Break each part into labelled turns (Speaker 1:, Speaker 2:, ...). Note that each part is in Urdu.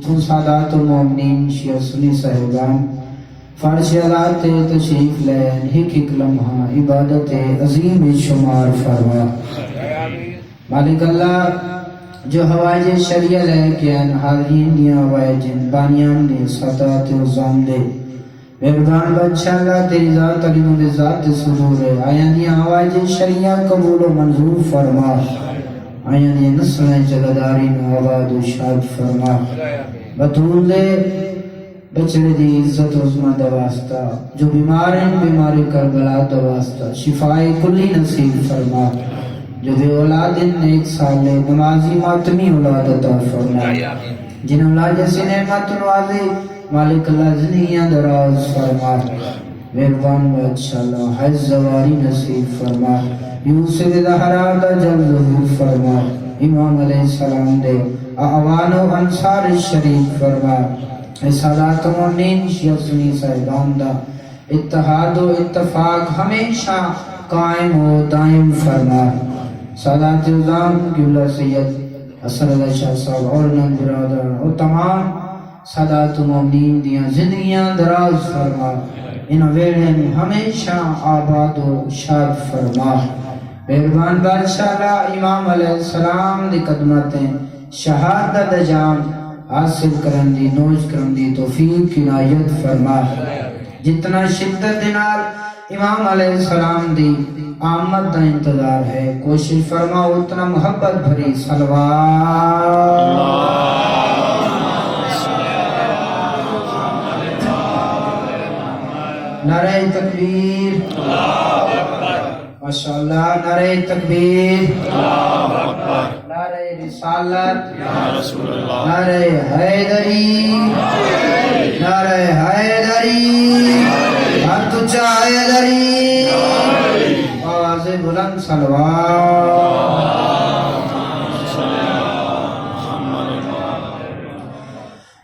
Speaker 1: تو سادات المومنین شیعہ سنی صاحبان فرش ذات تشریف لین ایک ایک لمحہ عبادت عظیم شمار فرما. مالک اللہ جو حوائج شریعہ لے کے ان حاضرین دیا حوائج بانیان نے سادات وزام دے مہربان بادشاہ اللہ تیری ذات علیموں دے ذات صدور ہے. آیاں دیا حوائج شریعہ قبول و منظور فرما. آیاں دیا نسلیں جگداری میں آباد و شاد فرما. بطول دے بچڑے دی عزت عظمہ دواستا جو بیمار ہیں بیماری کربلا دواستا شفائی کلی نصیب فرما. جو بے اولاد نیک سالے نمازی ماتمی اولاد عطا فرما. جن اولاد جیسی نعمت نوازی مالک اللہ زندگیاں دراز فرما. مہربان بادشاہ اللہ حج زواری نصیب فرما. یوسف زہرا دا جل ظہور فرما. امام علیہ السلام دے اعوان و انصار شریف فرما. سادات مومنین شیعہ سنی صاحبان دا اتحاد و اتفاق ہمیشہ قائم و دائم فرما. سادات عظام قبلہ سید حسن علی شاہ صاحب اور نن برادر اور تمام سادات مومنین دیاں زندگیاں دراز فرما. ان ویڑے میں ہمیشہ آباد و شاد فرما. مہربان بادشاہ اللہ امام علیہ السلام دی قدمتیں شہادت جان حاصل کرن دی نوش کرن دی توفیق عنایت فرما. جتنا شدت دینار امام علیہ السلام دی آمد دا انتظار ہے کوشش فرما اتنا محبت بھری صلوات. نعرہ تکبیر ماشاءاللہ. نعرہ تکبیر نعرہ رسالت نعرہ حیدری نعرہ حیدری ہاتھ اونچا حیدری آواز بلند صلوات.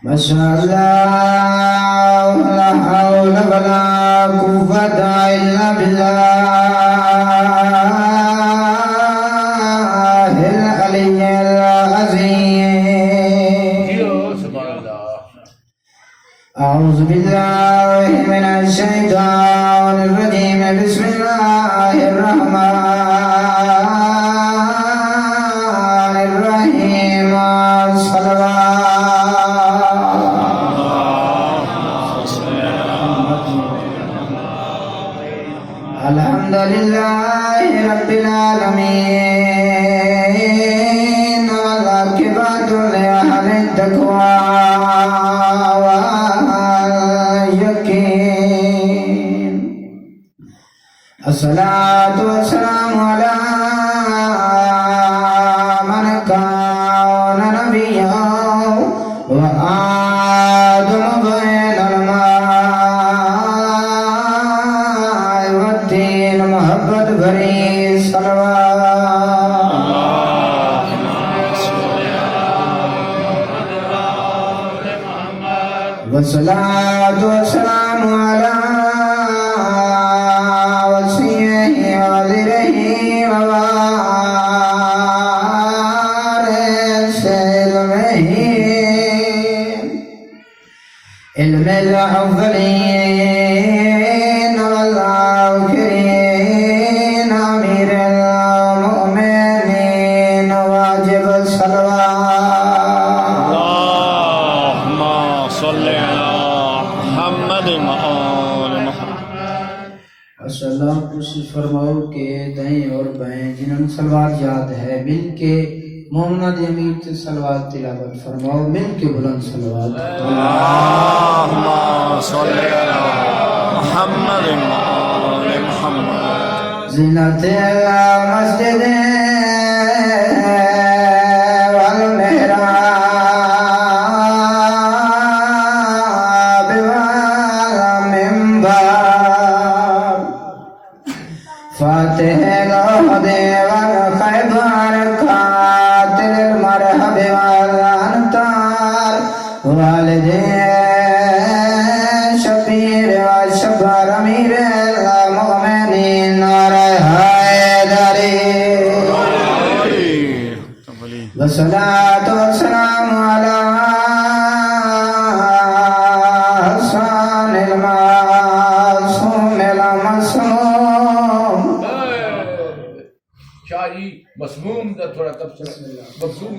Speaker 1: ماشاءاللہ لا حول ولا قوت الا باللہ اعوذ باللہ من الشیطان الرجیم. بسم اللہ الرحمن الرحیم. الحمدللہ رب العالمین والعاقبۃ لأہل التقوی الصلاة والسلام على من كان نبيا وآدم بين الماء والدين محبت بھری صلوات. والصلاة والسلام على علم الأولين والآخرين أمير المؤمنين واجب الصلوات.
Speaker 2: اللهم صل على محمد وآل محمد.
Speaker 1: ماشاءاللہ کوشش فرماؤ کہ دائیں اور بائیں جنہوں صلوات یاد ہے مل کے محمد امیر تے صلوات تلاوت فرماؤ. مل کے بلند صلوات.
Speaker 2: اللهم صل على محمد وآل محمد.
Speaker 1: زینت مسجد والمحراب والمنبر فاتح گود والخیبر قاتل المرحب والانتار والدین شبیر وشبر امیر المؤمنین نعرہ حیدری. والصلاة والسلام على
Speaker 3: تھوڑا تبصرہ مفہوم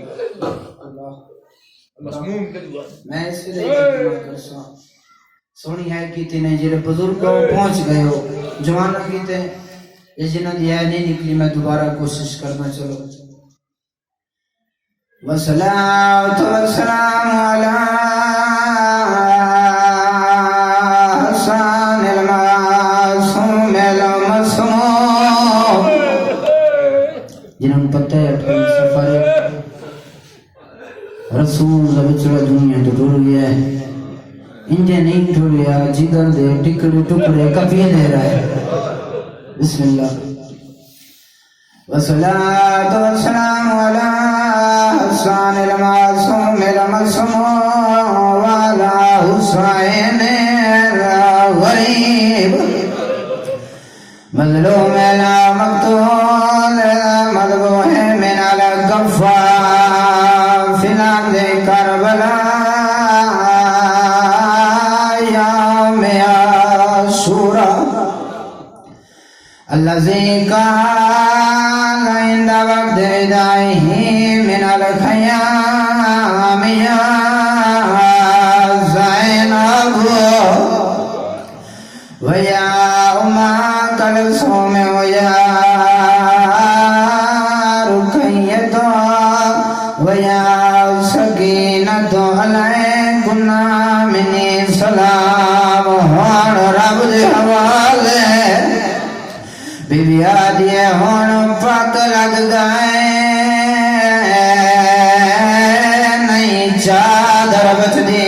Speaker 3: مسموم کدوا
Speaker 1: میں اس لیے کرسا سونی ہے کیتے نے جڑے بزرگ پہنچ گئے ہو جوان کیتے یہ جنہ دی ہے نہیں نکلی میں دوبارہ کوشش کرنا چلو والصلاة والسلام على حسن المعصوم المسموم جنہوں کو پتہ ہے اٹھائیں سفر رسول بچڑا دنیا تو ٹر گیا ہے انجے نہیں ٹریا جگر دے ٹکڑے ٹکڑے کبھی دے رہا ہے بسم اللہ والصلاة والسلام على حسن المعصوم المسموم وعلى حسين الغريب مظلوم لا مقتول مذبوح من الكفار في الأرض كربلاء يوم عاشوراء الذي كان عند وقت ردائه من الخيام يا زينب ويا أم كلثوم ويا رقية ويا سكينة عليكن مني سلام ہون رب دے حوالے بی بی آدھیے ہون پاک لگ گئے نہیں چادر بچ دی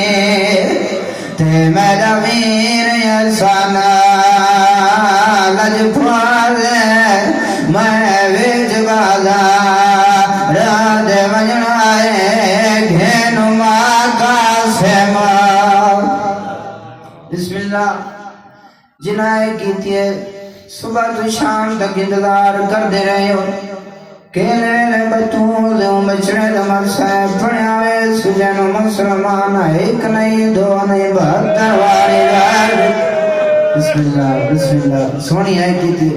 Speaker 1: تے میرا ویر یسانا لج پھالے میں ویج بالا راد وجنائے گھین ماکا سے ماں بسم اللہ جنائے کیتی ہے صبح تو شام تک انتظار کر دے رہے ہو کہنے لے بطول بچڑے دمر سے پڑھاوے سجن مسلمان ایک نہیں دو نہیں 72 واری دار بسم اللہ سونی ہے کی تھی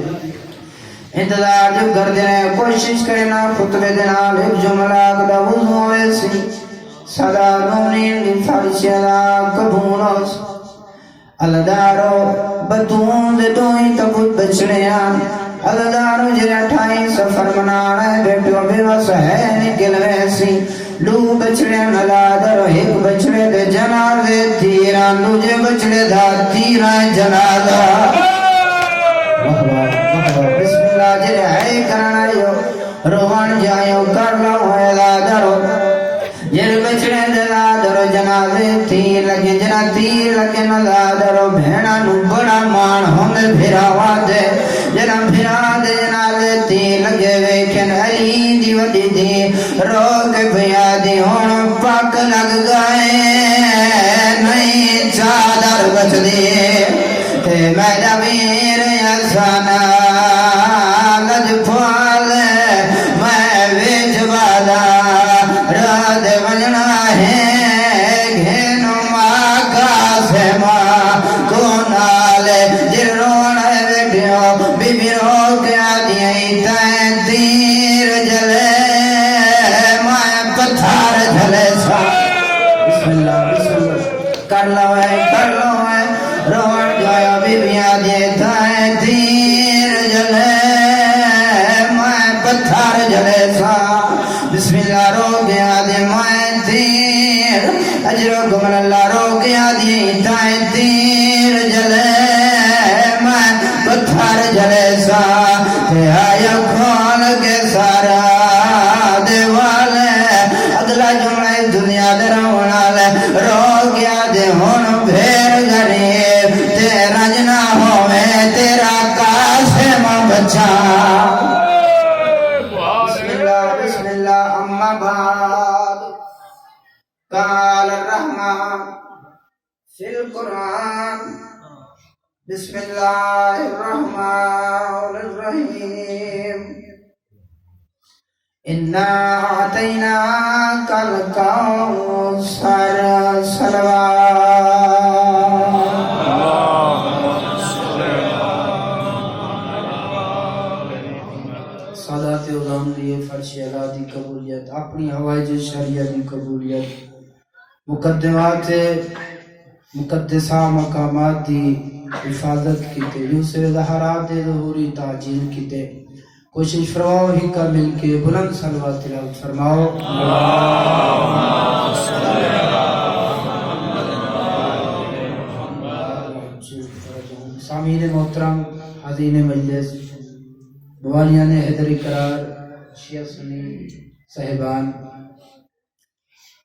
Speaker 1: انتظار جب کر دے رہے کوشش کرنا خطبے دنال ایک جملہ کدا وضو ویسی صدا نونین دی فارشیدہ کبھونوس اللہ دارو بطون دے دوئی تبت بچڑیاں اللہ دارو جرے 28 سفر منانا ہے بیٹو بے وس ہے نکل ویسی لو بچڑیاں اللہ دارو ایک بچڑے دے جنازے تیران دوجے بچڑے دا تیران جنازہ بسم اللہ جرے ہے کرنا یو روان جائیو کر لو ہے اللہ دارو جر بچڑے دلا درو جنازے تیر لگے جنا تیر لگے نلا درو بھیڑا نو بڑا مان ہم پھرا وادے جنا پھرا دے جنازے تیر لگے ویکھن علی دی وڈی دی روک پیا دی ہون پاک لگ گئے نہیں چادر بچ دی تے میرا ویر یسانا لج پھالے میں ویج والا راد وجنا ہے گھن ماکا سے ماں کونالے جرون بیٹھو بی بی رو کیا دیئے تین تیر جلے ماں پتھار جھلے سا بسم اللہ کر لو ہے روان جایا بی بی آدھے تین تیر جلے ماں پتھار جھلے سا بسم اللہ رو گیا دے مائیں تیر اجر و گمن اللہ رو گیا دے تائیں تیر جلے مائیں پتھر جلے سا تے آیا کھول کے سارا دے والے اگلا جمعہ دنیا دے رونا لے رو گیا دے ہون بھیر غریب تیرا جنا ہوئے تیرا قاسم بچا بعد قال الرحمن في القرآن بسم الله الرحمن الرحيم إنا أعطيناك الكوثر سادات اعظام لیے فرش اعلیٰ دی مقدمات مقدسہ مقامات دی حفاظت کیتے، یوسف ظہرات دے ظہوری تعجیل کیتے. کوشش فرماؤ ہی کا مل کے بلند صلوات تلاوت فرماؤ. سامعین محترم، حاضرین مجلس، موالیان حیدر قرار، شیعہ سنی صاحبان،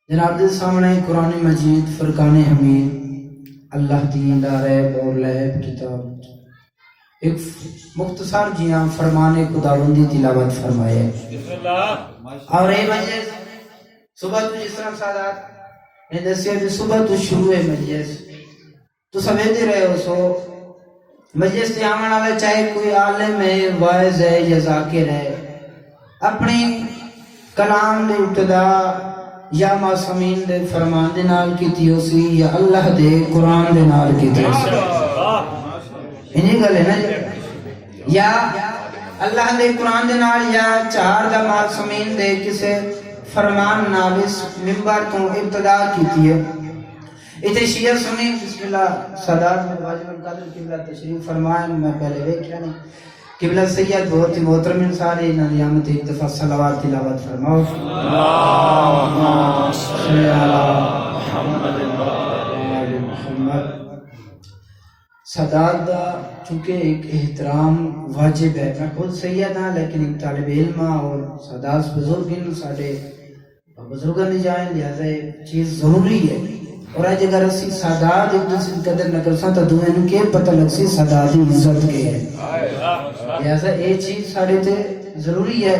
Speaker 1: جناب دے سامنے قرآن مجید فرقان حمید اللہ دین لا ریب اور لعب کتاب ایک مختصر جیاں فرمانے خداوندی تلاوت فرمائے. اور اے مجلس صبح تو جس طرح سادات نے دسیا کہ صبح تو شروع ہے مجلس تو سمجھتے رہے ہو. سو مجلس تے آمن والا چاہے کوئی عالم ہے، واعظ ہے یا ذاکر ہے، اپنی کلام دے ابتدا یا معصومین دے فرمان دے نال کیتی ہو سی یا اللہ دے قرآن دے نال کیتی ہو سی. انہی گل ہے نا، یا اللہ دے قرآن دے نال یا چار دا معصومین دے کسے فرمان نال اس منبر تو ابتدا کیتی ہے. اتنے شیعہ سنی بسم اللہ سادات میں واجب القدر قبلہ تشریف فرمائیں. میں پہلے دیکھا نہیں قبلہ سید بہت ہی محترم انسان ہے، انہاں دی آمد ایک دفعہ صلوات تلاوت فرماؤ. اللہم صلی علی محمد وآل محمد. سادات دا چونکہ ایک احترام واجب ہے. میں خود سید ہاں لیکن ایک طالب علم ہاں اور سادات بزرگ ہیں، ساڈے بزرگاں دی جائیں، لہذا یہ چیز ضروری ہے. اور آج اگر اسی سادات ایک دوسرے کی قدر نہ کرساں تو دوئے نو کے پتہ لگ سی سادات دی عزت کے ہے. لہذا یہ چیز ساڑے تے ضروری ہے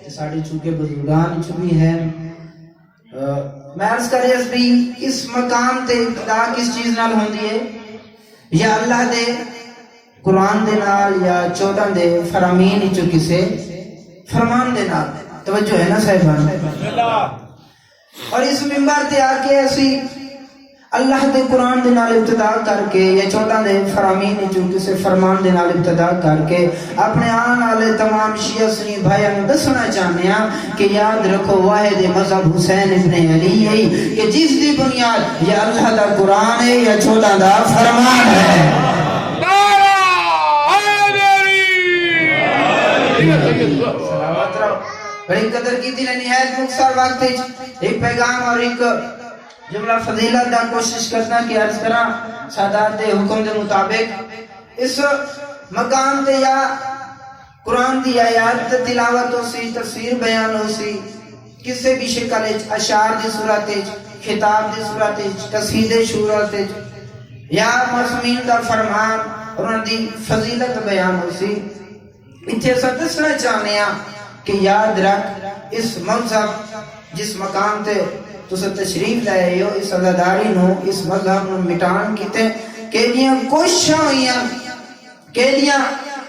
Speaker 1: کہ ساڑے چونکہ بزرگان چوبی ہیں. میں عرض کر رہا بھی اس مقام تے ابتدا کس چیز نال ہوندی ہے؟ یا اللہ دے قرآن دے نال یا 14 دے فرامین چو کسے فرمان دے نال. توجہ ہے نا صاحبان؟ اور اس منبر تے آکے ایسی اللہ دے قرآن دے نال ابتدا کر کے یا 14 دے فرامین جو کسے فرمان دے نال ابتدا کر کے اپنے آن والے تمام شیعہ سنی بھائیوں کو دسنا چاہنے ہیں کہ یاد رکھو واحد مذہب حسین ابن علی ہے کہ جس دی بنیاد یا اللہ دا قرآن ہے یا 14 دا فرمان ہے. سلامت رہو. بڑی قدر کی تھی نہایت مختصر وقت ایک پیغام اور ایک جملہ فضیلت دا کوشش کرنا کہ عرض کرا سادات دے حکم دے مطابق اس مقام تے یا قرآن دی آیات تے تلاوت ہو سی، تفسیر بیان ہو سی، کسے بھی شکل اشعار دی صورت خطاب دی صورت قصید صورت یا معصومین دا فرمان اور ان دی فضیلت بیان ہو سی. اتھے دسنا چاہنے ہیں کہ یاد رکھ اس مذہب جس مقام تے تو سب تشریف لائے ہو اس عزاداری نو اس مذہب نو مٹان کیتے کیلیاں کوششاں ہوئیاں، کیلیاں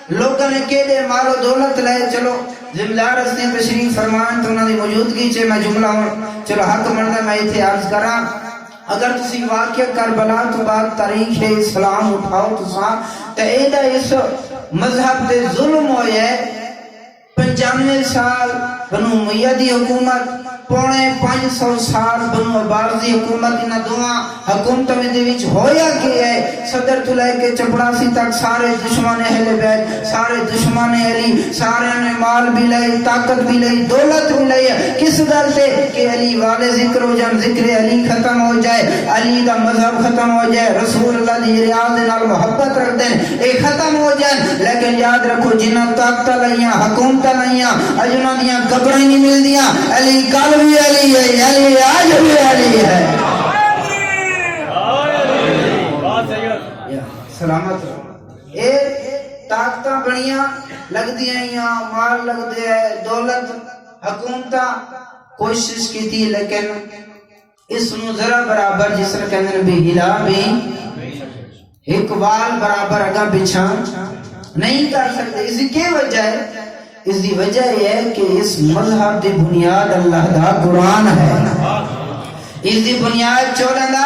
Speaker 1: لوگوں نے کیلے مال و دولت لائے. چلو ذمدار اس نے تشریف فرمان تو انہوں نے موجودگی چھے میں جملہ ہوں چلو حق مردہ میں اتھے عرض کرا. اگر تسی واقعہ کربلا تو بعد تاریخ اسلام اٹھاؤ تو ساں تو ایدہ اس مذہب دے ظلم ہوئے 95 سال بنو امیہ دی حکومت، 550 سال بنو عباس دی حکومت. انہاں دوہاں حکومتوں میں دیوچ ہویا کہ ہے صدر تو لے کے چپڑاسی تک سارے دشمن اہل بیت، سارے دشمن علی، سارے نے مال بھی لئی، طاقت بھی لئی، دولت بھی لئی. کس گل سے کہ علی والے ذکر ہو جان، ذکر علی ختم ہو جائے، علی دا مذہب ختم ہو جائے، رسول اللہ دی ریاض نال محبت رکھ دیں اے ختم ہو جائے. لیکن یاد رکھو جنہ طاقت لئیاں حکومت لئیاں اجنہ دیاں قبریں نہیں مل دیاں. علی کل بھی علی ہے، علی آج بھی علی ہے. سلامت رہو. اے طاقتاں بڑیاں لگ دیاں، مال لگ دیا، دولت حکومتاں کوشش کی تھی لیکن اس نو ذرا برابر جس طرح کہنے بھی ہلا بھی ایک وال برابر اگا بچھان نہیں کر سکتے. اس کی کیا وجہ ہے؟ اس دی وجہ یہ ہے کہ اس مذہب دی بنیاد اللہ دا قرآن ہے، اس دی بنیاد 14 دا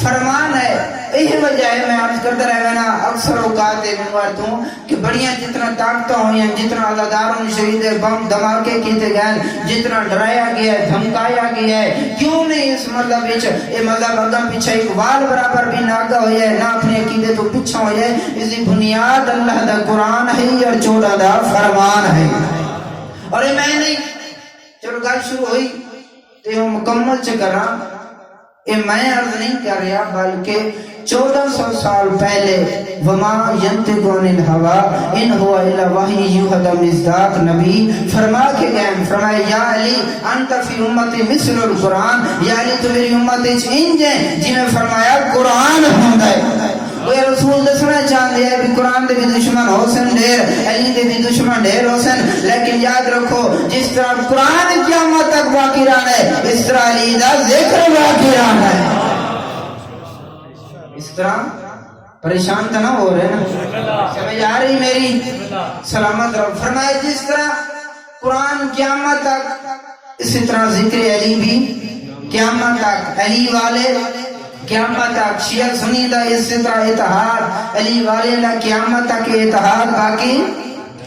Speaker 1: فرمان ہے. یہ وجہ ہے میں عرض کرتا رہا نا اکثر اوقات منورت ہوں کہ بڑیاں جتنا طاقتیں ہوئی ہیں، جتنا عزاداروں نے شہید بم دھماکے کیتے گئے، جتنا ڈرایا گیا ہے، دھمکایا گیا ہے، کیوں نہیں اس مذہب وچ یہ مذہب اگم پیچھے اقبال برابر بھی نہ آگا ہوئی ہے، نہ اپنے عقیدے تو پیچھے ہوئی ہے. اس کی بنیاد اللہ دا قرآن ہے اور 14 دا فرمان ہے. اور یہ میں نہیں چلو گل شروع ہوئی تو یہ مکمل چکرا، یہ میں عرض نہیں کر رہا بلکہ 1400 سال پہلے وما ینطق عن الہوی ان هو الا وحی یوحی مصداق نبی فرما کے گئے، فرمایا یا علی انت فی امتی مثل القرآن، یا علی تو میری امت انج ہے جنہیں فرمایا قرآن ہوندا ہے. کوئی رسول دسنا چاہتے ہیں کہ قرآن دے بھی دشمن حسن ڈھیر، علی دے بھی دشمن ڈھیر حسن، لیکن یاد رکھو جس طرح قرآن قیامت تک باقی رہنا ہے اس طرح علی دا ذکر باقی رہنا ہے. اس طرح پریشان تو نہ ہو رہے نا، سمجھ آ رہی میری؟ سلامت رہو. فرمایا جس طرح قرآن قیامت تک اسی طرح ذکر علی بھی قیامت تک، علی والے قیامت تک، شیعہ سنی دا اسی طرح اتحاد، علی والے دا قیامت تک اتحاد باقی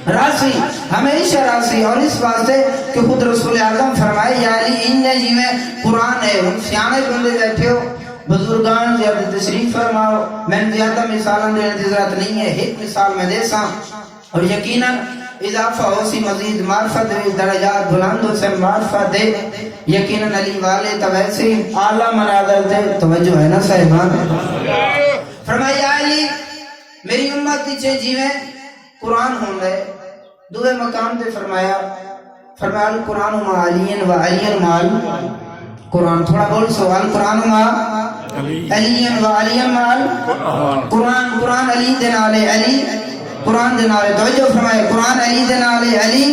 Speaker 1: راسی ہمیشہ راسی. اور اس واسطے کہ خود رسول اعظم فرمائے یا علی ان جی میں قرآن ہے. سیانے بندے بیٹھے ہو، بزرگان زیادہ تشریف فرماؤ، میں زیادہ مثالیں دینے کی ضرورت نہیں ہے، ایک مثال میں دے سا اور یقیناً اضافہ ہو سی مزید معرفت دے، درجات بلند ہو سے معرفت دے. یقیناً علی والے تو ویسے ہی اعلیٰ منازل دے. توجہ ہے نا صاحبان؟ فرمایا علی میری امت پیچھے جیویں قرآن ہوں گے. دوے مقام تے فرمایا القرآن ما علی و علی مال قرآن. تھوڑا بول سوال قرآن ما علی و علی مال قرآن علی دے نالے علی قرآن دے نالے. توجہ فرمائے قرآن علی دے نالے علی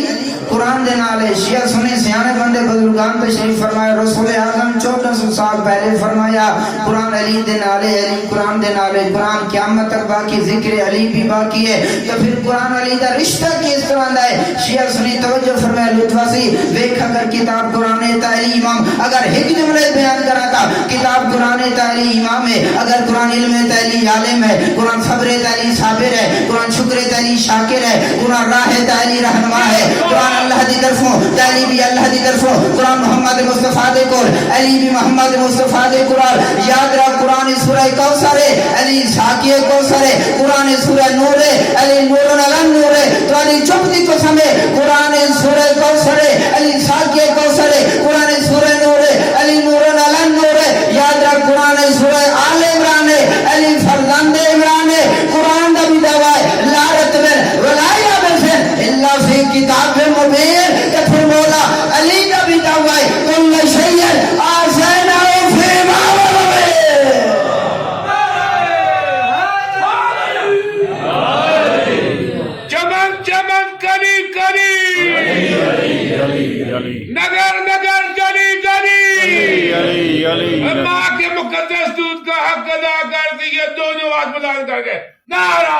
Speaker 1: قرآن دے نالے. شیعہ سنی سیانے بندے بزرگان تشریف فرمائے. رسول اعظم 1400 سال پہلے فرمایا قرآن علی دے نالے علی قرآن دے نالے. قرآن قیامت تک باقی، ذکر علی بھی باقی ہے. تو پھر قرآن علی دا رشتہ کس طرح دا ہے؟ شیعہ سنی توجہ فرمائے لطفاسی ویکھ اگر کتاب قرآن تعلی امام اگر ایک جملے بیان کرا تھا کتاب قرآن تعلی امام ہے، اگر قرآن علم تعلی عالم ہے، قرآن صبر تعلی صابر ہے، قرآن شکر تعلی شاکر ہے، قرآن راہ تعلی رہنما ہے، قرآن اللہ دی طرفوں تعلی بھی اللہ دی طرفوں، قرآن محمد مصطفیٰ دے کول علی بھی محمد مصطفیٰ دے قرآن. یاد رکھ قرآن سورہ کوثر ہے علی ساقی کوثر ہے، قرآن سورہ نور ہے علی نور علی نور ہے. تو علی چپ دی قسم ہے قرآن سورہ کوثر ہے علی ساقی کوثر ہے، قرآن سورہ نور ہے علی نور علی نور ہے. یاد رکھ قرآن سورہ آل عمران ہے علی فرزند عمران ہے. قرآن دا بھی دعویٰ ہے لا رتبن ولا یابسن الا فی کتاب مبین. کہ پھر مولا علی کا بھی دعویٰ ہے کل شیء آتیناہ فی امام مبین.
Speaker 3: چمن چمن کری کری نگر نگر گلی گلی ماں کے مقدس دودھ کا حق ادا کر دیے. دونوں آج بلند کر کے نعرہ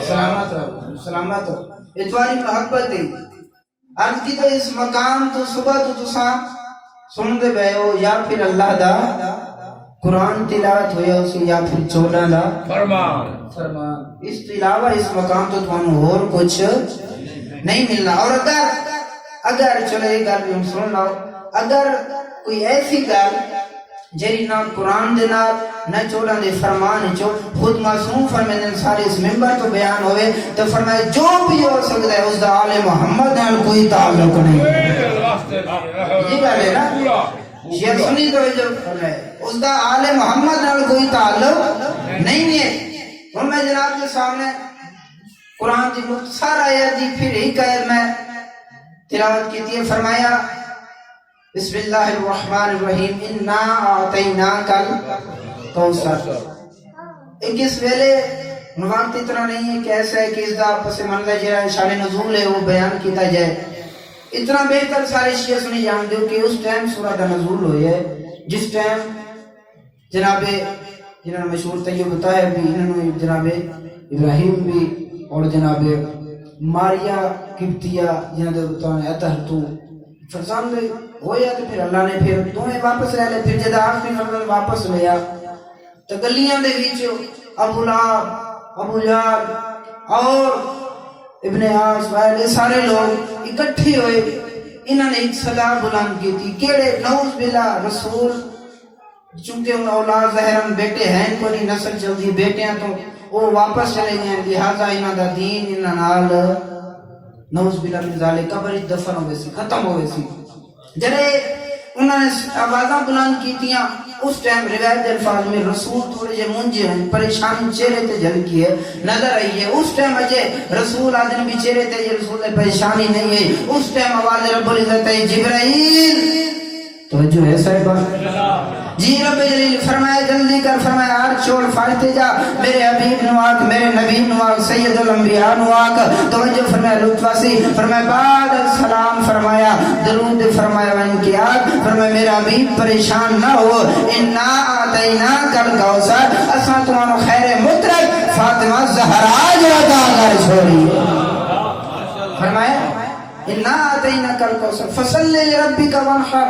Speaker 1: سلامت رہو سلامت رہو. اتواری محبت دی عرض کی تو اس مقام تو صبح تو تساں سن دے بے ہو یا پھر اللہ دا قرآن تلاوت ہویا اسی یا پھر 14 دا فرمان. اس کے علاوہ اس مقام تو تمہیں اور کچھ نہیں ملنا. اور اگر چلو ایک گل بھی ہم سن لو، اگر کوئی ایسی گل جری نہ قرآن دے نال نہ 14 دے فرمان چو خود معصوم فرمائے سارے اس ممبر تو بیان ہوئے تو فرمائے جو بھی ہو سکتا ہے اس دا آل محمد نال کوئی تعلق نہیں. یہ گل ہے نا شیعہ سنی تو جو فرمائے اس دا آل محمد نال کوئی تعلق نہیں ہے. ہن میں جناب کے سامنے قرآن کی مختصر آیت دی پھر ایک آیت میں تلاوت کی ہے. فرمایا بسم اللہ الرحمن الرحیم انا اعطیناک الکوثر. ایک اس ویلے وقت اتنا نہیں ہے کہ ایسا ہے کہ اس دا پس منظر جرا شان نزول ہے وہ بیان کیتا جائے. اتنا بہتر سارے شیعہ سنی جان دو کہ اس ٹائم سورہ دا نزول ہوئی ہے جس ٹائم جناب جنہوں نے مشہور طیب طاہر بھی، انہوں نے جناب ابراہیم بھی اور جناب ماریا قبطیہ جنہوں نے اطہرتو فرزند ہویا تو پھر اللہ نے پھر دوہیں واپس لے لے. پھر جب آخری فرزند واپس لیا تو گلیاں دے وچ ابو لہب ابو جہل اور ابن عاص والے سارے لوگ اکٹھے ہوئے. انہوں نے ایک صدا بلند کی تھی کیڑے نعوذ باللہ رسول چونکہ ان اولاد ظاہراً بیٹے ہیں کو نہیں نسل چلتی بیٹیاں تو وہ واپس چلے گئے لہذا انہوں دا دین انہوں نال نعوذ باللہ من ذالک قبر دفن ہوئے سی ختم ہوئے سی. جڑے انہوں نے آوازاں بلند کی تیاں اس ٹائم روایت الفاظ میں رسول تھوڑے جے منجے ہیں پریشانی چہرے تے جھلکی ہے نظر آئی ہے. اس ٹائم اجے رسول آدم بھی چہرے تے رسول تے پریشانی نہیں ہے. اس ٹائم آواز رب العزت ہے جبرائیل توجہ ہے صاحبہ جی رب جلیل فرمایا جلدی کر فرمایا ہر چھوڑ فارتے جا میرے حبیب نواق میرے نبی نواق سید الانبیاء نواق. توجہ فرمایا لطفاسی فرمایا بعد السلام فرمایا درود فرمایا وان کی آگ فرمایا میرا حبیب پریشان نہ ہو انا آتینا کل کوثر اساں تمہارو خیر مطلق فاطمہ زہرا جو عطا کر چھوڑی. فرمایا انا آتینا کل کوثر فصلی لربک وانحر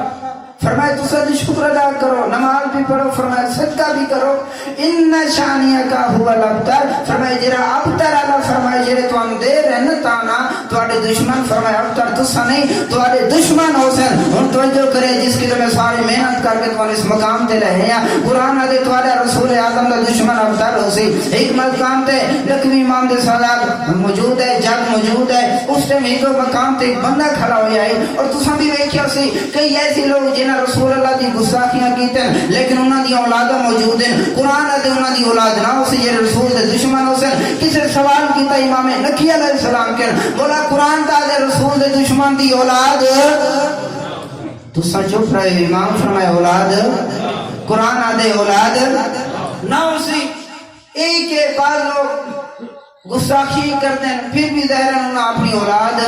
Speaker 1: فرمایا تو سد شکر ادا کرو نماز بھی پڑھو فرمایا صدقہ بھی کرو ان شانیہ کا ہوا الابتر فرمایا جرا ابتر اللہ فرمایا جرے تو ہم دے رہن تانا توڑے دشمن فرمایا ابتر تسا نہیں توڑے دشمن ہو سن ان توجہ کرے جس کی تمہیں ساری محنت کر کے تمہیں اس مقام تے رہے ہیں. قرآن آدھے توڑے رسول اعظم دا دشمن ابتر ہو سی ایک مقام تے لکوی امام دے سادات موجود ہے جگ موجود ہے اس ٹائم ایک مقام تے ایک بندہ کھڑا ہو جائے اور تسا بھی ویکھیا سی کئی ایسے لوگ جنہاں رسول اللہ دی گستاخیاں کیتے ہیں لیکن انہاں دی اولاداں موجود ہیں. قرآن دے انہاں دی اولاد نہ ہو سی یہ رسول دے دشمن ہو سن. کسے سوال کیتا امام نقی علیہ السلام کے بولا قرآن دا دے رسول دے دشمن دی اولاد تو سا چپ رہے امام فرمائے اولاد قرآن دے اولاد نہ ہو سی. ایک کے بعض لوگ گستاخی کرتے ہیں پھر بھی ظاہراً انہاں اپنی اولاد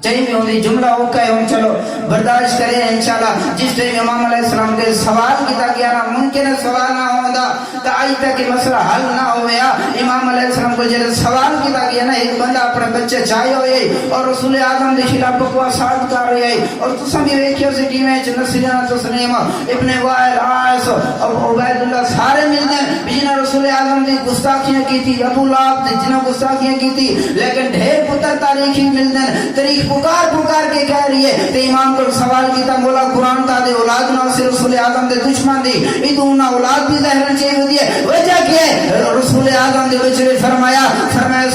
Speaker 1: چاہیے میں ہوندی جملہ اوکا ہے چلو برداشت کریں انشاءاللہ. جس ٹائم امام علیہ السلام کے سوال کیتا گیا نا ممکن ہے سوال نہ ہوندا تا آج تک مسئلہ حل نہ ہویا. امام علیہ السلام کو جب سوال کیتا گیا نا ایک بندہ اپنے بچے چاہے ہوئے اور رسول اعظم دے خلاف بکواسات کر رہے ہیں اور تساں بھی ویکھیو سی ٹی وچ نصیرہ تسلیم ابن وائل عاص اور عبید اللہ سارے ملتے ہیں جنہاں رسول اعظم دی گستاخیاں کی تھی ابو لہب دی جنہاں گستاخیاں کی تھی لیکن ڈھیر پتر تاریخی ملتے ہیں تاریخ پکار کے کہہ رہی ہے تے امام کو سوال کیتا بولا قرآن تا دے اولاد نہ سے رسول اعظم دے دشمن دی ادو نہ اولاد بھی ظاہر چاہیے ہوئی ہے وجہ کیا ہے رسول اعظم دے بچے فرمایا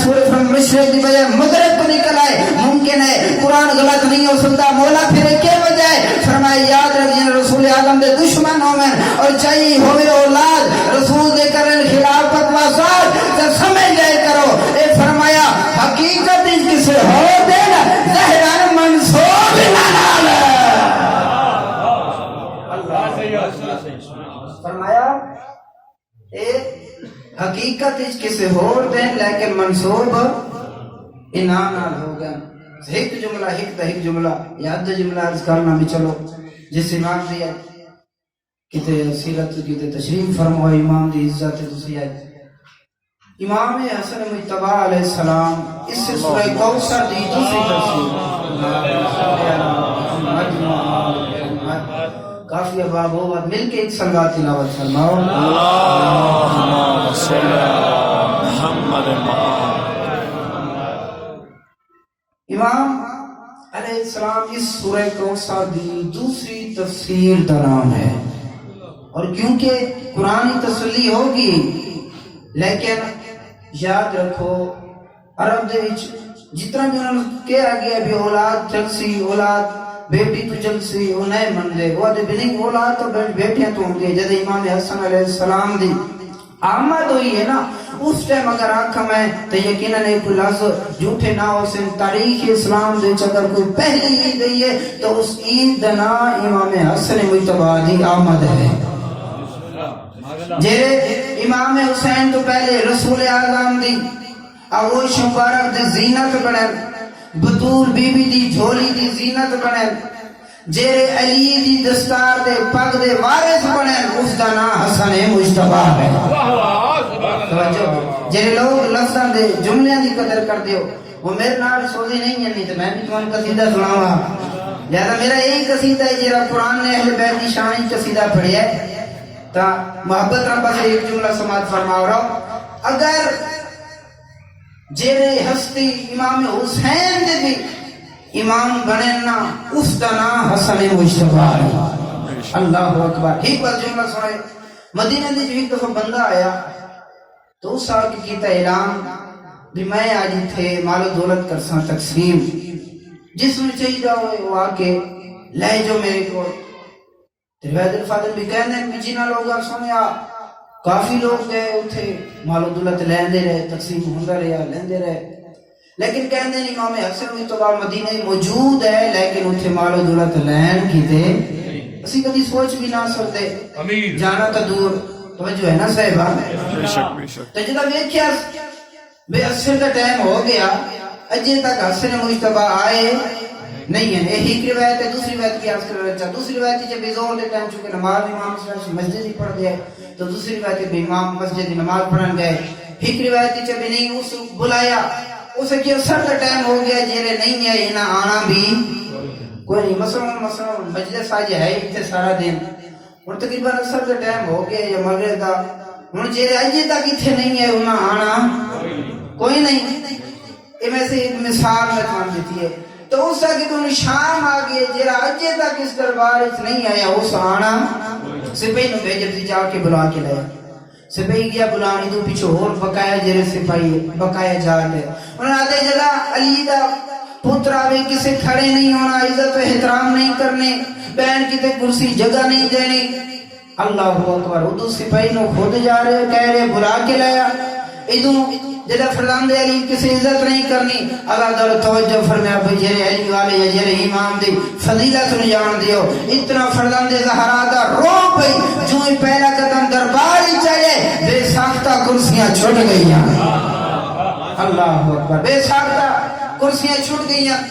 Speaker 1: سورہ فرم مشرق دی وجہ مغرب کو نکل آئے ممکن ہے قرآن غلط نہیں ہو سکتا مولا پھر کیا وجہ ہے فرمایا یاد رکھیں رسول اعظم دے دشمن ہوئے اور چاہیے ہوئے اولاد رسول دے کرن خلاف بکواسات جب سمجھ جائے کرو اے فرمایا حقیقت اس کسے ہو دینا ظاہران منصوب نال فرمایا اے حقیقت اس کسے ہو دیں لیکن منصوب انہاں نال ہو گئے. ایک جملہ ایک جملہ یاد جملہ عرض کرنا بھی چلو جس امام دیا کتے سیرت کتے تشریف فرمائے امام دی عزت تسی آئے امام حسن مجتبی علیہ السلام اس سے سورہ کوثر دی دوسری تفسیر کافی اباب ہو مل کے ایک صلوات تلاوت فرماؤ
Speaker 2: اللہم صلی محمد
Speaker 1: امام علیہ السلام اس سورہ کوثر دی دوسری تفسیر کا نام ہے اور کیونکہ قرآنی تسلی ہوگی لیکن یاد رکھو عرب دے وچ جتنا بھی انہوں نے کہا گیا بھی اولاد چلسی اولاد بیٹی تو چلسی وہ نئے من لے وہ دے بنی اولاد تو بیٹیاں تو ہوں گے جد امام حسن علیہ السلام دی آمد ہوئی ہے نا اس ٹائم اگر آنکھ میں تو یقیناً ایک لفظ جھوٹے نہ ہو سن تاریخ اسلام دے چکر کوئی پہلی عید دی ہے تو اس عید دنا امام حسن مجتبی دی آمد ہے جیرے امام حسین تو پہلے رسول اعظم دی آغوش مبارک دی زینت بنے بطول بی بی دی جھولی دی زینت بنے جیرے علی دی دستار دے پگ دے وارث بنے اس دا نا حسن مجتبی ہے. جیرے لوگ لفظاں دے جملیاں دی قدر کر دیو وہ میرے نال سوزی نہیں ہے نہیں تو میں بھی تمہیں قصیدہ سناؤں لہذا میرا یہی قصیدہ ہے جیرا قرآن نے اہل بیت کی شان قصیدہ پڑھیا ہے تا محبت رب سے ایک جملہ سماعت فرما رہا ہوں. اگر جیرے ہستی امام حسین دے بھی امام بنے نا اس دا نام حسن مجتبی. اللہ اکبر. ایک بار جملہ سنے مدینہ دی جو ایک دفعہ بندہ آیا تو اس سال کی کیتا اعلان بھی میں آج تھے مال و دولت کرساں تقسیم جس میں چاہیے ہوئے وہ آ کے لے جو میرے کو. روایت الفاظر بھی کہنے ہیں جنہ لوگ سنیا کافی لوگ گئے اتھے مال و دولت لیندے رہے تقسیم ہوندہ رہے لیندے رہے لیکن کہنے ہیں امام حسن مجتبی مدینہ موجود ہے لیکن اتھے مال و دولت لین کی تھے اسی کدی سوچ بھی نہ سکتے جانا تا دور. توجہ ہے نا صاحبہ. تو جدہ ویکھیا بے اثر کا ٹائم ہو گیا اجے تک حسن مجتبی آئے نہیں ہے. ایک روایت ہے. دوسری روایت کی عرض کر رہا چاہتا. دوسری روایت ہے جب زور دے ٹائم چونکہ نماز امام صلی اللہ علیہ وسلم مسجد ہی پڑھ گئے تو دوسری روایت ہے امام مسجد کی نماز پڑھن گئے. ایک روایت ہے جب نہیں اس بلایا اسے کہ اثر کا ٹائم ہو گیا جیرے نہیں ہے انہاں آنا بھی کوئی نہیں. مثلا مجلس آج ہے اتنے سارا دن اور تقریباً اثر کا ٹائم ہو گیا یا مغرب کا ہوں جیرے اجے تک اتنے نہیں ہے انہاں آنا کوئی نہیں. یہ میں سے ایک مثال میں تمہیں دیتی ہے. تو اس سے کہ شام آگئے جیرا اجے تک اس دربار اس نہیں آیا اس آنا سپاہی نو بھیجے تھی جا کے بلا کے لیا. سپاہی گیا بلانی تو پیچھے اور بقایا جیرے سپاہی بقایا جا کے انہوں نے آتے جگہ علی دا پتر آوے کسے کھڑے نہیں ہونا عزت و احترام نہیں کرنے بین کی تے کرسی جگہ نہیں دینی. اللہ اکبر. ادو سپاہی نو خود جا رہے کہہ رہے بلا کے لیا ادو جدہ فرزند علی کسی عزت نہیں کرنی. اللہ در توجہ فرمایا بھئی جرے علی والے یا جرے امام دی فضیلت نے جان دیو. اتنا فرزند زہرا دا رو بھئی جو ہی پہلا قدم دربار ہی چلے بے ساختہ کرسیاں چھوٹ گئی ہیں. اللہ اکبر. بے ساختہ کرسیاں چھوٹ گئی ہیں.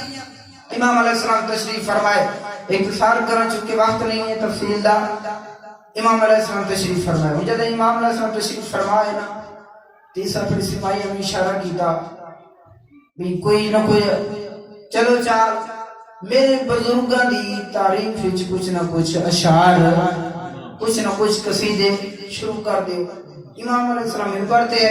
Speaker 1: امام علیہ السلام تشریف فرمائے اختصار کرنا چونکہ وقت نہیں ہے تفصیل دا. امام علیہ السلام تشریف فرمائے جب امام علیہ السلام تشریف فرمائے نا تیسرا پھر سپاہی ہمیں اشارہ کیتا بھی کوئی نہ کوئی چلو چال میرے بزرگاں دی تعریف وچ کچھ نہ کچھ اشعار کچھ نہ کچھ قصیدے شروع کر دے. امام علیہ السلام منبر تے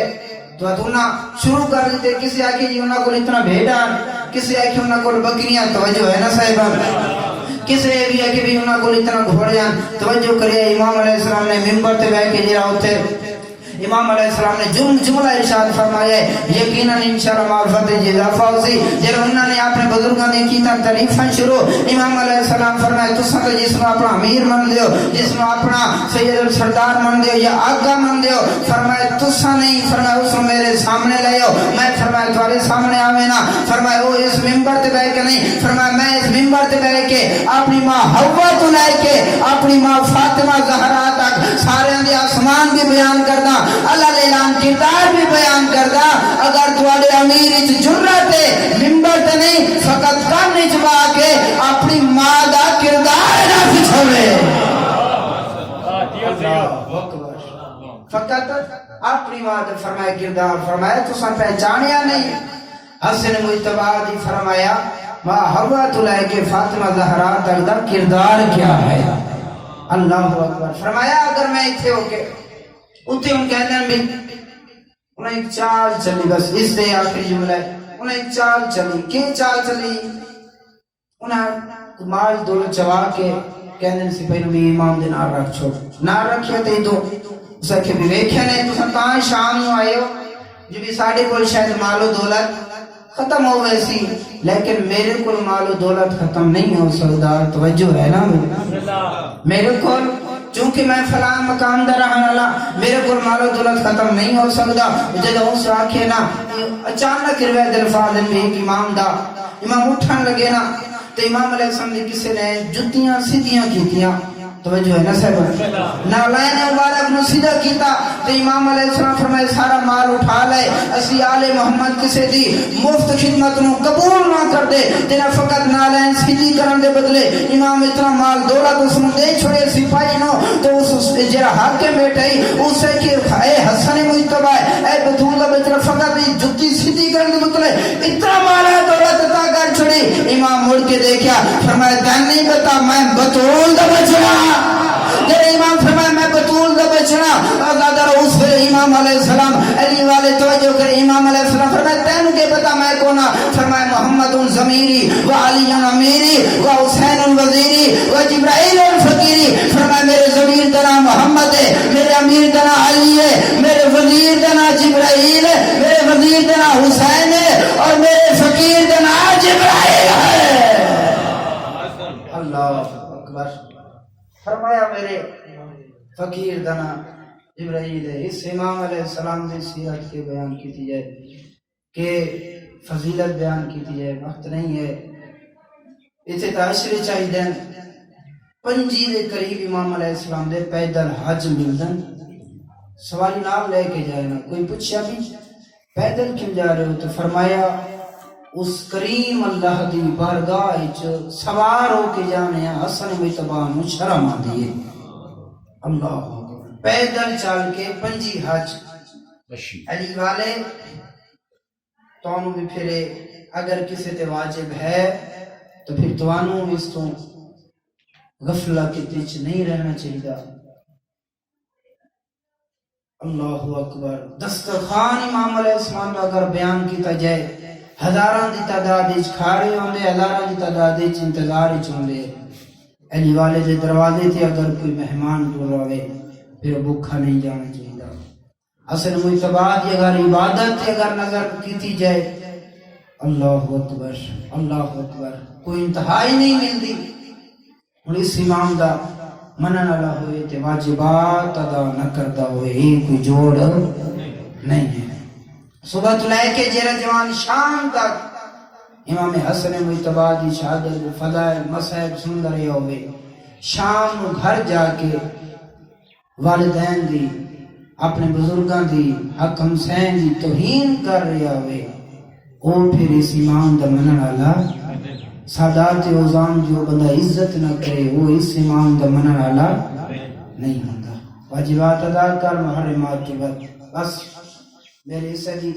Speaker 1: تو اتنا شروع کر دیتے. کسی آکے جی انہاں کو اتنا بھیڑاں کسی آکے انہاں کو بکریاں. توجہ ہے نا صاحبہ. کسی بھی آکے بھی انہاں کو اتنا گھوڑیاں. توجہ کرے امام علیہ السلام نے منبر تے بیٹھ کے جڑا ہوتے امام علیہ السلام نے جملہ ارشاد فرمایا ہے یقیناً انشاءاللہ معرفت اضافہ ہوسی. جب انہوں نے اپنے بزرگوں نے کیتا تعریفاں شروع امام علیہ السلام فرمایا تساں تو جس میں اپنا امیر من دیو جس میں اپنا سید السردار من دیو یا آقا من دیو فرمایا تساں نہیں. فرمایا اس کو میرے سامنے لے آؤ. میں فرمایا تمہارے سامنے آوے نا. فرمایا وہ اس منبر تے بیٹھ کے نہیں. فرمایا میں اس منبر تے بیٹھ کے اپنی ماں حوا تو لے کے اپنی ماں فاطمہ زہرا تک سارے دے آسمان بھی بیان کردا اللہ اعلان کردار بھی بیان کردا. اگر تواڈے امیر وچ جرت ہے منبر تے نہیں فقط کان وچ با کے اپنی ماں دا کردار نہ پچھوڑے. فقط اپنی ماں دا فرمایا کردار. فرمایا تساں پہچانیا نہیں. حسن مجتبی دی فرمایا ما حوا تو لے کے فاطمہ زہرا تک دا کردار کیا ہے. اللہ اکبر. فرمایا اگر میں ایتھے ہو کے اتھے ان کہتے ہیں بھی انہیں ایک چال چلی بس اس دے آخری جملہ ہے. انہیں ایک چال چلی. کیوں چال چلی؟ انہیں مال دولت چوا کے کہتے ہیں سپاہی نمی امام دے نار رکھ چھوڑ. نار رکھیا تے تو اسے کہ بھی ویکھیا نہیں تو سنتان شام ہو آئے ہو جو بھی ساڑھے کو شاید مال و دولت ختم ہو ویسی لیکن میرے کو مال و دولت ختم نہیں ہو سکتا. توجہ ہے نا میرے کو چونکہ میں فلان مقام دا رہن والا میرے کو مال و دولت ختم نہیں ہو سکتا. جب اس آنکھیں نا اچانک روایت الفاظ میں ایک امام دا امام اٹھن لگے نا تو امام علیہ السلام نے کسی نے جتیاں سیدھیاں کیتیاں. توجہ ہے نا صاحب. نالائن مبارک نو سیدھا کیتا تو امام علیہ السلام فرمائے سارا مال اٹھا لے اسی آل محمد کسے دی مفت خدمت نو قبول نہ کر دے تیرا فقط نالائن سیدھی کرن دے بدلے امام اتنا مال دولت اس نے دے چھوڑے سپاہی نو تو اس جرا حاکم بیٹھائی اس سے کہ اے حسن مجتبی اے بطولہ بیٹھا فقط جتی سیدھی کرن دے بدلے اتنا مال دولت عطا کر چھڑی امام مڑ کے دیکھا فرمایا تین نہیں بتا میں بطول دا بچڑا جب امام فرمایا میں بطول دا بچڑا آزادہ اس پھر امام علیہ السلام علی والے توجہ کر امام علیہ السلام فرمایا تین کے بتا میں کونا فرمایا محمد زمیری و علی امیری و حسین وزیری و جبرائیل الفقیری فرمایا میرے ضمیر دنا محمد ہے میرے امیر دنا علی ہے میرے وزیر دنا جبرائیل ہے میرے وزیر دنا حسین ہے اور میرے فقیر دنا جبرائیل ہے اللہ اکبر فرمایا میرے فقیر دنا جبرائیل ہے اس امام علیہ السلام نے سیرت کے بیان کی تھی جائے کہ فضیلت بیان کی تھی جائے وقت نہیں ہے اتنے تعشرے چاہی دیں پنجی دے قریب امام علیہ السلام دے پیدل حج ملدن سوالی نام لے کے جائے نا کوئی پوچھا بھی پیدل کیوں جا رہے ہو تو فرمایا اس کریم اللہ دی بارگاہ سوار ہو کے جانے حسن متبان شرم آدھی ہے اللہ پیدل چال کے پنجی حج علی والے توانو بھی پھرے اگر کسی تے واجب ہے تو پھر توانو بھی اس تو غفلہ کے تیچ نہیں رہنا چاہیے اللہ اکبر دسترخوان امام علیہ السلام اگر بیان کیتا جائے ہزاران دی تعداد اچ کھارے ہوندے ہزاران دی تعداد اچ انتظار اچ ہوندے علی والے دے دروازے تے اگر کوئی مہمان ڈور آوے پھر بھوکا نہیں جانا چاہیے اصل متباد اگر عبادت اگر نظر کیتی جائے اللہ اکبر اللہ اکبر کوئی انتہائی نہیں ملتی اور اس امام دا منن والا ہوئے تے واجبات ادا نہ کرتا ہوئے کوئی جوڑ نہیں ہے صبح تو لے کے جیرہ جوان شام تک امام حسن مجتبی دی شہادت فضائل مصائب سن رہے ہوئے شام نو گھر جا کے والدین دی اپنے بزرگاں دی حکم سین دی توہین کر رہے ہوئے او پھر اس امام دا منن والا سادات اوزام جو بندہ عزت نہ کرے وہ اس امام دا منن والا نہیں ہوتا واجبات ادا کر محرمات کے بعد بس میرے اس دی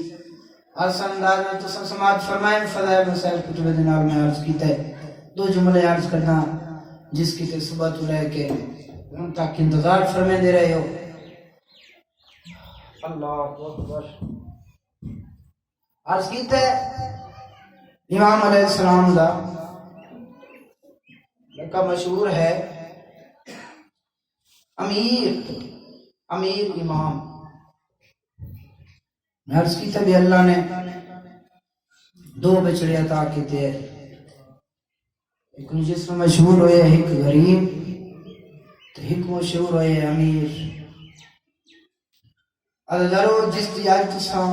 Speaker 1: آسان انداز میں تو سماعت فرمائیں فضائل مسائل کتب دینار میں عرض کیتا ہے دو جملے عرض کرنا جس کی تے صبح تو لے کے ان تک انتظار فرمائیں دے رہے ہو اللہ اکبر عرض کیتا ہے امام علیہ السلام دا لکہ مشہور ہے امیر امام عرض کی تب اللہ نے دو بچڑے عطا کیتے ہیں ایک جس میں مشہور ہوئے ایک غریب تو ایک مشہور ہوئے امیر اللہ جس دی آج تسا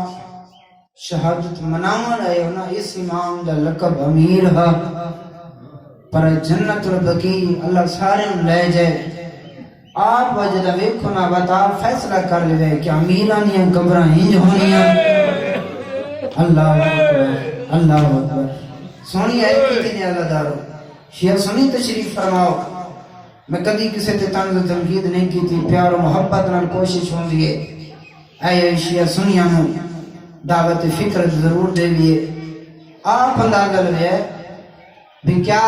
Speaker 1: شہادت مناون آئے ہونا اس امام دا لقب امیر ہے پر جنت البقی اللہ سارے لے جائے آپ وجدہ ویکھو نا بتا فیصلہ کر لے کہ امیرانیاں قبریں ہنج ہونیاں اللہ اکبر اللہ اکبر سونی آئے کتنی اللہ دارو شیعہ سنی تشریف فرماؤ میں کدی کسی تے طنز تنقید نہیں کی تھی پیار و محبت نال کوشش ہوں دیئے اے شیعہ سنیاں نو دعوت فکر ضرور دے لیے آپ اندازہ لے بھی کیا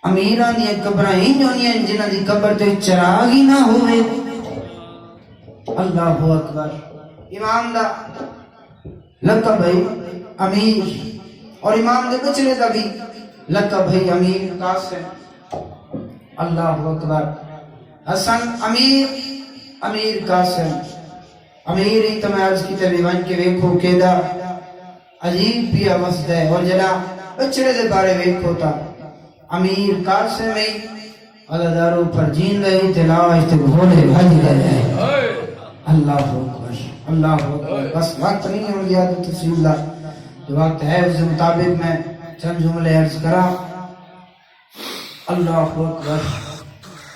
Speaker 1: امیران یہ قبریں ہی جونی ہیں جنہ دی قبر تے چراغ ہی نہ ہوئے اللہ اکبر امام دا لقب ہے امیر اور امام دے بچنے دا بھی لقب ہے امیر قاسم اللہ اکبر حسن امیر قاسم امیر ہی تو میں عرض کی تبیوان کے ویکھو کے دا عجیب بھی آوست ہے اور جنا بچڑے دے بارے ویکھو تا امیر قاسم میں اللہ دارو پر جین رہی تلاش تے گھوڑے بھج گئے اللہ اکبر اللہ اکبر بس وقت نہیں ہو گیا تو تفصیل دا جو وقت ہے اس مطابق میں چند جملے عرض کرا اللہ اکبر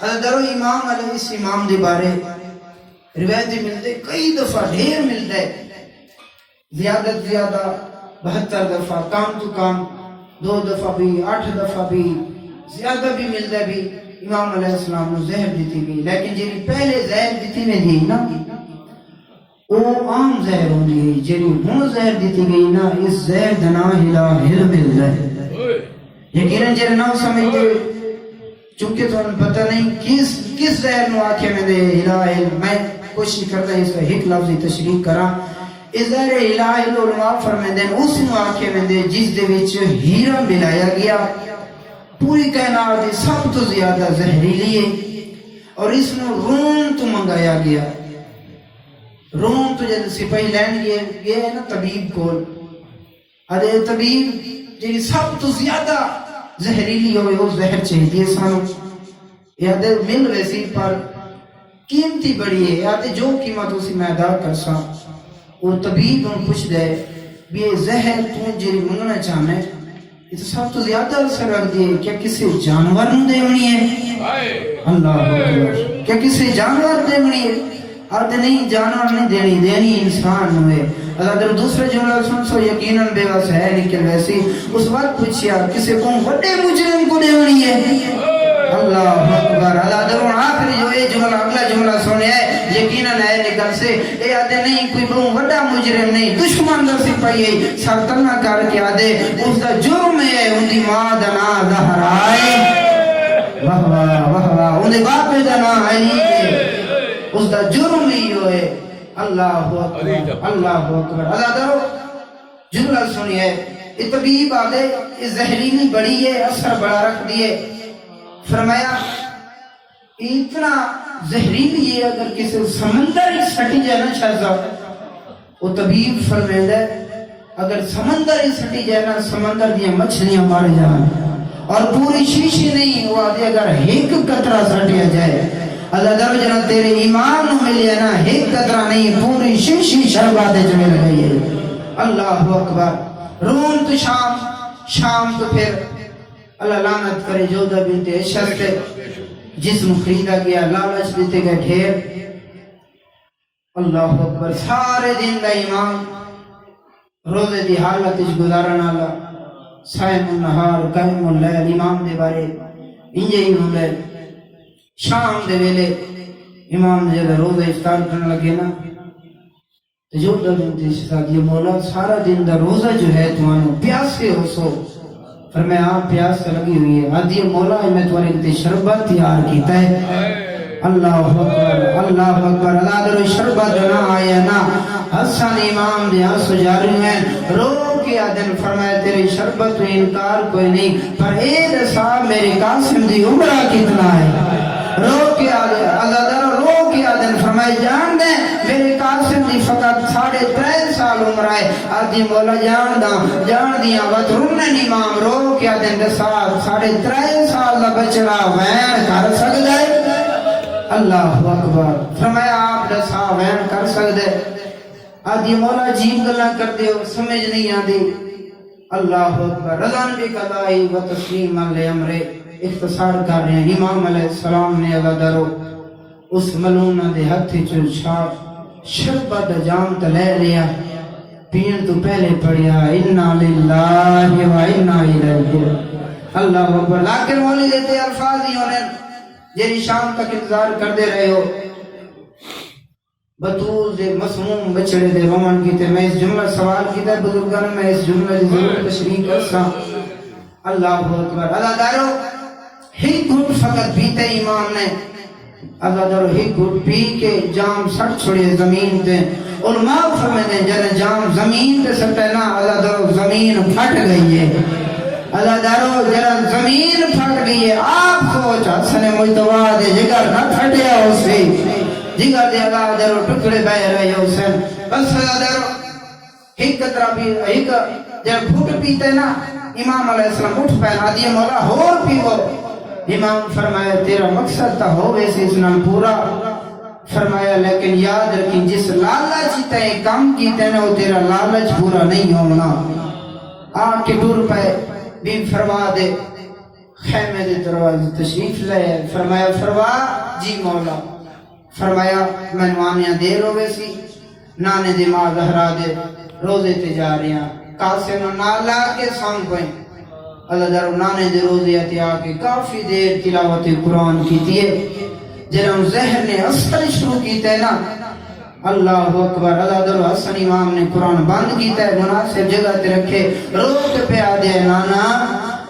Speaker 1: اللہ دارو امام علیہ اس امام دے بارے روایتی ملتے کئی دفعہ ڈھیر ملتے زیادہ 72 دفعہ کام تو کام 2 دفعہ بھی 8 دفعہ بھی زیادہ بھی ملتا بھی امام علیہ السلام نے زہر دیتی بھی لیکن جنہی پہلے زہر دیتی میں دی نا وہ عام زہر ہوندی جڑی ہن زہر دتی گئی نا اس زہر دا نام الہ ملدا ہے یقیناً جڑے نہ سمجھدے چونکہ تو پتہ نہیں کس زہر نو آکھے میں دے الہ میں کوشش کرتا ہے اس کا ایک لفظی تشریح کراں اس زہر الہ علماء فرماندے اس نو آکھے میں دے جس دے وچ ہیرا ملایا گیا پوری کائنات دی سب تو زیادہ زہریلی ہے اور اس نو روم تو منگایا گیا روم تو جد سپاہی لین گئے ہے نا طبیب کول ادے طبیب جی سب تو زیادہ زہریلی ہوئے وہ زہر چاہیے سانو یاد مل ویسی پر قیمتی بڑی ہے یاد جو قیمت اسی میں ادا کر سا وہ طبیب ان پوچھ دے بھی یہ زہر تو جی منگنا چاہنا ہے یہ تو سب تو زیادہ اثر رکھ دیئے کیا کسی جانور نو دیونی ہے اللہ اکبر کیا کسی جانور دیونی ہے آتے نہیں جانور نہیں دینی انسان ہوئے اللہ در دوسرے جملہ سن سو یقیناً بے وس ہے نکل ویسی اس وقت پوچھیا کسی کو بڑے مجرم کو دیونی ہے اللہ اکبر اللہ در آخری جو یہ جملہ اگلا جملہ سنے ہے یقیناً ہے نکل سے اے آتے نہیں کوئی بہت بڑا مجرم نہیں دشمن در سپاہی ہے سرطنہ کر کے آدے اس دا جرم ہے ان دی ماں دنا دہرائے واہ واہ واہ واہ ان دی باپ دنا ہے اس دا جرم ہی ہوئے اللہ اکبر اللہ اکبر اللہ درو جملہ سنیے یہ طبیب آدھے یہ زہریلی بڑی ہے اثر بڑا رکھ دیے فرمایا اتنا زہریلی ہے اگر کسی سمندر ہی سٹی جائے نا شہزہ وہ طبیب فرمائے اگر سمندر ہی سٹی جائے نا سمندر دیا مچھلیاں مار جائیں اور پوری شیشی نہیں ہوا دے اگر ایک قطرہ سٹیا جائے اللہ در جنہ تیرے ایمان ملیا نا ایک قطرہ نہیں پوری شیشی شربات جو مل گئی ہے اللہ اکبر روم تو شام تو پھر اللہ لعنت کرے جودہ بنت اشر کے جسم خریدا گیا لالچ دیتے گئے ڈھیر اللہ اکبر سارے دن دا ایمان روزے دی حالت اچ گزارن آلا سائم النہار قائم اللیل امام دے بارے انجے ہی ہوں گئے شام دے ویلے امام نے جب روزہ افطار کرنے لگے نا تو جو بنت اشر یہ مولا سارا دن دا روزہ جو ہے تمہارا پیاسے ہو سو فرمایا آپ پیاس سے لگی ہوئی ہے آدھی مولا میں تمہارے انتے شربت تیار کیتا ہے اللہ اکبر اللہ در شربت نہ آیا نا حسن امام دے آنسو جاری ہیں رو کے آدن فرمایا تیرے شربت و انکار کوئی نہیں پر اے دسا میرے قاسم دی عمرہ کتنا ہے رو کے آدن اللہ در رو کے آدن فرمایا جان دیں میرے قاسم دی فقط 3.5 سال عمرہ ہے آدھی مولا جان دیا وقت رنن امام رو کے آدن دسا 3.5 سال دا بچڑا وین کر سکتا ہے اللہ اکبر فرمایا آپ دسا وین کر سکتے آدھی مولا جیب گلا کر دے سمجھ نہیں آدھی اللہ اکبر رضان بھی قضائی و تسلیم علی امرے اختصار کر رہے ہیں امام علیہ السلام نے اللہ درو اس ملونہ دے ہتھی چل شاپ شربت جام تلے لیا پین تو پہلے پڑھیا انا للہ و انا الیہ اللہ اکبر لیکن مولی دیتے الفاظ ہی ہونے جیری شام تک انتظار کر دے رہے ہو بطول دے مسموم بچڑے دے رومن کی تے میں اس جملہ سوال کی تے بزرگان میں اس جملہ دی ضرور تشریح کر سا اللہ اکبر اللہ دارو ہی گھٹ فقط پیتے امام نے اللہ دارو ہی گھٹ پی کے جام سٹ چھوڑے زمین تے علماء فرمائے جنہیں جام زمین تے سٹے نا اللہ دارو زمین پھٹ گئی ہے اللہ دارو جرا زمین پھٹ گئی ہے آپ سوچ حسن مجتبہ دے جگر نہ پھٹیا اسے جگر دے اللہ دارو ٹکڑے بہ رہے حسین بس اللہ دارو ایک قطرہ بھی ایک جب گھٹ پیتے نا امام علیہ السلام اٹھ پہنا دیئے مولا اور پیو امام فرمایا تیرا مقصد تا ہو ویسے اسنان پورا فرمایا لیکن یاد رکھیں جس لالچ تے کام کیتے نا وہ تیرا لالچ پورا نہیں ہونا آن کے دور پہ بھی فرما دے خیمے دے دروازے تشریف لے فرمایا فرما جی مولا فرمایا میں نوانیاں دیر ہو ویسی نانے دے ماں زہرا دے روزے تے جا رہے ہیں قاسم نالا کے سانگ پہیں اللہ در نانے دے روزے آتے آکے کافی دیر تلاوت قرآن کی تیئے جنہوں زہر نے اثر شروع کی تے نا اللہ اکبر اللہ در حسن امام نے قرآن بند کیتا ہے مناسب جگہ تے رکھے روک پہ آ دے نانا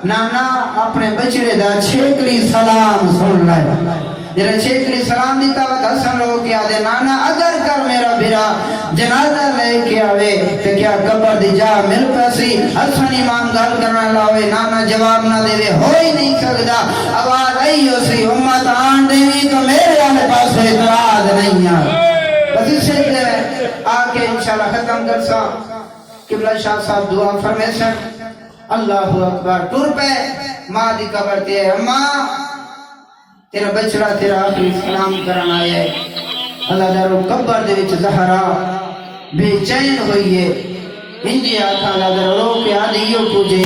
Speaker 1: نانا اپنے بچڑے دا چھیکلی سلام سن لائے جرا چھیکلی سلام دیتا وقت حسن رو کے آ دے نانا اگر کر میرا بھرا جنازہ لے کے آوے تو کیا قبر دی جا مل پیسی حسن امام گل کرنا لاوے نانا جواب نہ دے ہو ہی نہیں سکتا آواز آئی ہو سی امت آن دینی تو میرے آنے پاس اعتراض نہیں ہے بس اس سے آکے انشاءاللہ ختم کر سا قبلہ شاہ صاحب دعا فرمیشن اللہ اکبر ٹور پہ ماں دی قبر تے اماں تیرا بچڑا تیرا آخری سلام کرنا ہے اللہ دارو قبر دے وچ زہرا بے چین ہوئی ہے انجی آتھا اللہ دارو رو کے آدھیوں کو جے